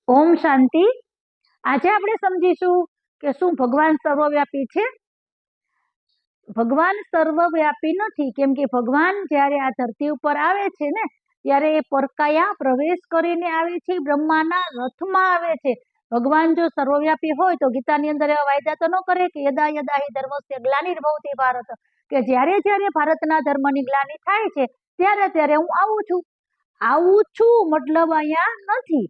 ઓમ શાંતિ। આજે આપણે સમજીશું કે શું ભગવાન સર્વવ્યાપી છે। ભગવાન સર્વવ્યાપી નથી, કેમ કે ભગવાન જ્યારે આ ધરતી ઉપર આવે છે ને ત્યારે એ પરકાયા પ્રવેશ કરીને આવે છે, બ્રહ્માના રથમાં આવે છે। ભગવાન જો સર્વવ્યાપી હોય તો ગીતાની અંદર એવા વાયદા તો ન કરે કે યદા યદા હિ ધર્મસ્ય ગ્લાનિર્ભવતિ ભારત, કે જ્યારે જ્યારે ભારતના ધર્મની ગ્લાનિ થાય છે ત્યારે ત્યારે હું આવું છું। આવું છું મતલબ અહીંયા નથી,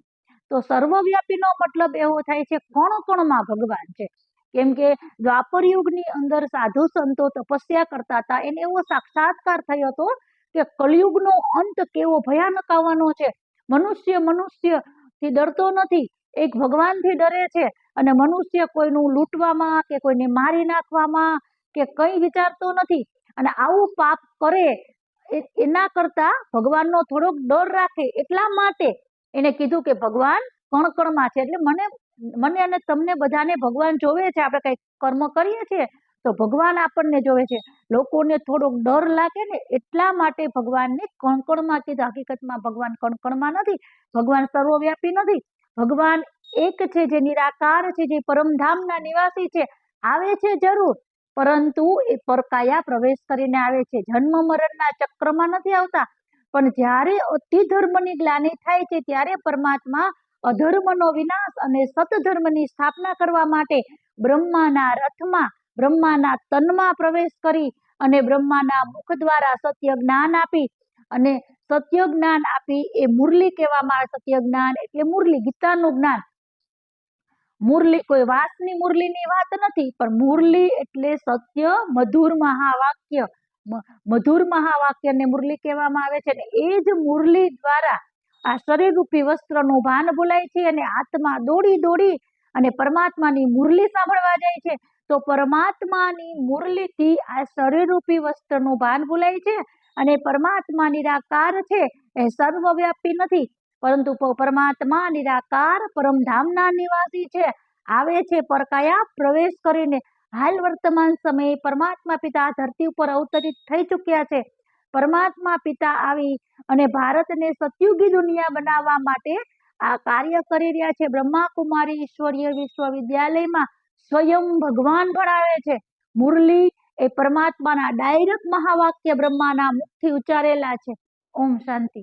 તો સર્વવ્યાપીનો મતલબ એવો થાય છે કણ કણમાં ભગવાન છે। કેમ કે દ્વાપર યુગની અંદર સાધુ સંતો તપસ્યા કરતા હતા, એને એવો સાક્ષાત્કાર થયો હતો કે કળિયુગનો અંત કેવો ભયાનક આવવાનો છે। મનુષ્યથી ડરતો નથી, એક ભગવાનથી ડરે છે। અને મનુષ્ય કોઈનું લૂંટવામાં કે કોઈને મારી નાખવામાં કે કંઈ વિચારતો નથી, અને આવું પાપ કરે એના કરતા ભગવાનનો થોડોક ડર રાખે। એટલા માટે એને કીધું કે ભગવાન કણ કણમાં છે। એટલે મને અને તમને બધાને ભગવાન જોવે છે। આપણે કઈ કર્મ કરીએ છીએ તો ભગવાન આપણને જોવે છે। લોકોને થોડોક ડર લાગે ને એટલા માટે ભગવાનને કણકણમાં કીધું। હકીકતમાં ભગવાન કણકણમાં નથી, ભગવાન સર્વવ્યાપી નથી, ભગવાન એક છે, જે નિરાકાર છે, જે પરમધામના નિવાસી છે। આવે છે જરૂર, પરંતુ એ પરકાયા પ્રવેશ કરીને આવે છે, જન્મ મરણના ચક્રમાં નથી આવતા। પણ જ્યારે અતિ ધર્મની ગ્લાનિ થાય છે ત્યારે પરમાત્મા અધર્મનો વિનાશ અને સતધર્મની સ્થાપના કરવા માટે બ્રહ્માના રથમાં, બ્રહ્માના તનમાં પ્રવેશ કરી અને બ્રહ્માના મુખ દ્વારા સત્ય જ્ઞાન આપી, અને સત્ય જ્ઞાન આપી એ મુરલી કહેવામાં આવે। સત્ય જ્ઞાન એટલે મુરલી, ગીતાનું જ્ઞાન। મુરલી કોઈ વાસની મુરલીની વાત નથી, પણ મુરલી એટલે સત્ય મધુર મહાવાક્ય, મધુર મહાવાક્યને મુરલી કહેવામાં આવે છે। એ જ મુરલી દ્વારા આ શરીરરૂપી વસ્ત્રનું ભાન ભૂલાય છે, અને આત્મા દોડી દોડી અને પરમાત્માની મુરલી સાંભળવા જાય છે। તો પરમાત્માની મુરલીથી આ શરીરરૂપી વસ્ત્રનું ભાન ભૂલાય છે, અને પરમાત્મા નિરાકાર છે, એ સર્વવ્યાપી નથી, પરંતુ પરમાત્મા નિરાકાર પરમધામના નિવાસી છે। આવે છે પરકાયા પ્રવેશ કરીને। હાલ વર્તમાન સમયે પરમાત્મા પિતા ધરતી ઉપર અવતરિત થઈ ચુક્યા છે। પરમાત્મા પિતા આવી અને ભારતને સતયુગી દુનિયા બનાવવા માટે આ કાર્ય કરી રહ્યા છે। બ્રહ્માકુમારી ઈશ્વરીય વિશ્વવિદ્યાલયમાં સ્વયં ભગવાન ભણાવે છે। મુરલી એ પરમાત્માના ડાયરેક્ટ મહાવાક્ય બ્રહ્માના મુખથી ઉચ્ચારેલા છે। ઓમ શાંતિ।